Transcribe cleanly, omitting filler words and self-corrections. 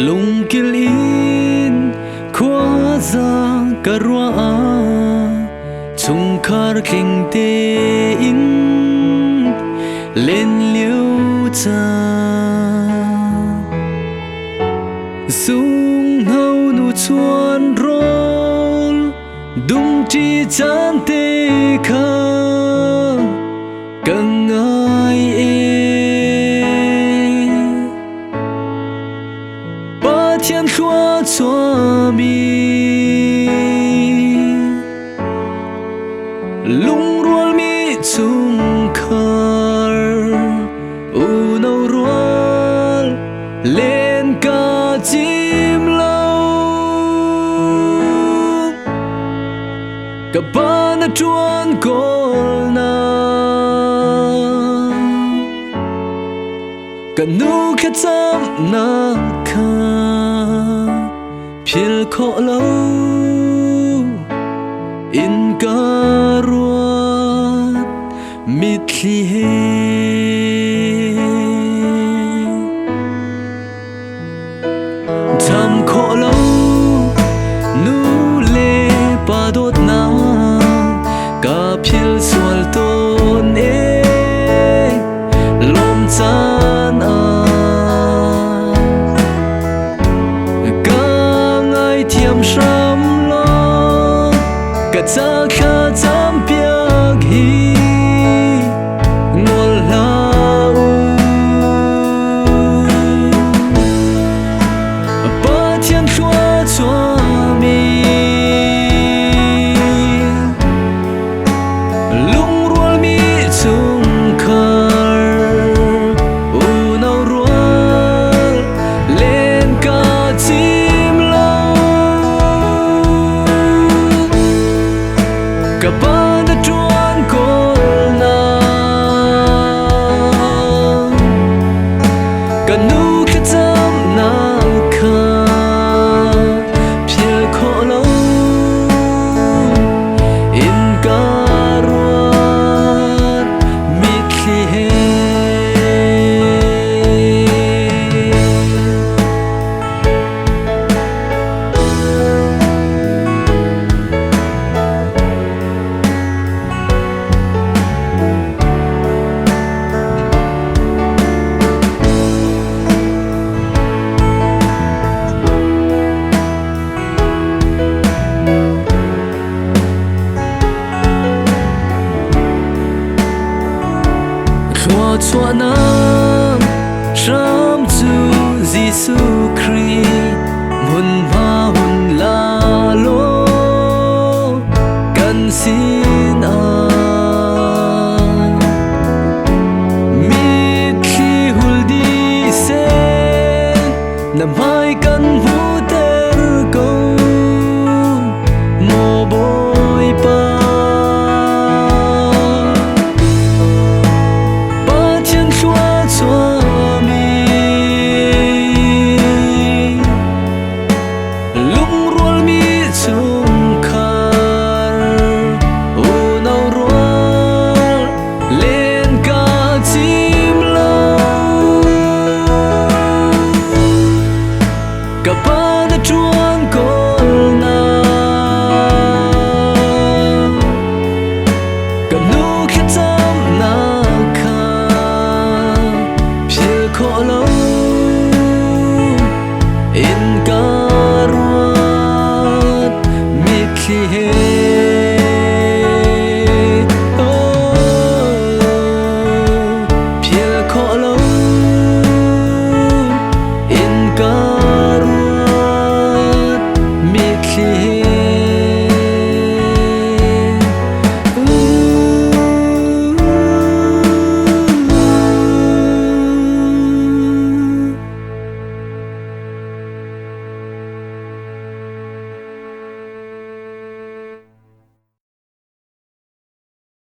lung kilin khóa ra karua chung khar khing te in lên liêu cha sung hau nu chuan rol dung chi chan te kha càng ai ba thiên khóa cho mi lung rual mi chung khar u nâu rual lên ca chim lâu cả ba na chuan col na cả nu khát chăm na kha phil khó lâu in ca ruat mit li he tham khó lâu nu le pa đốt na ca phil sual tôn e lom chan thiam sham lo cả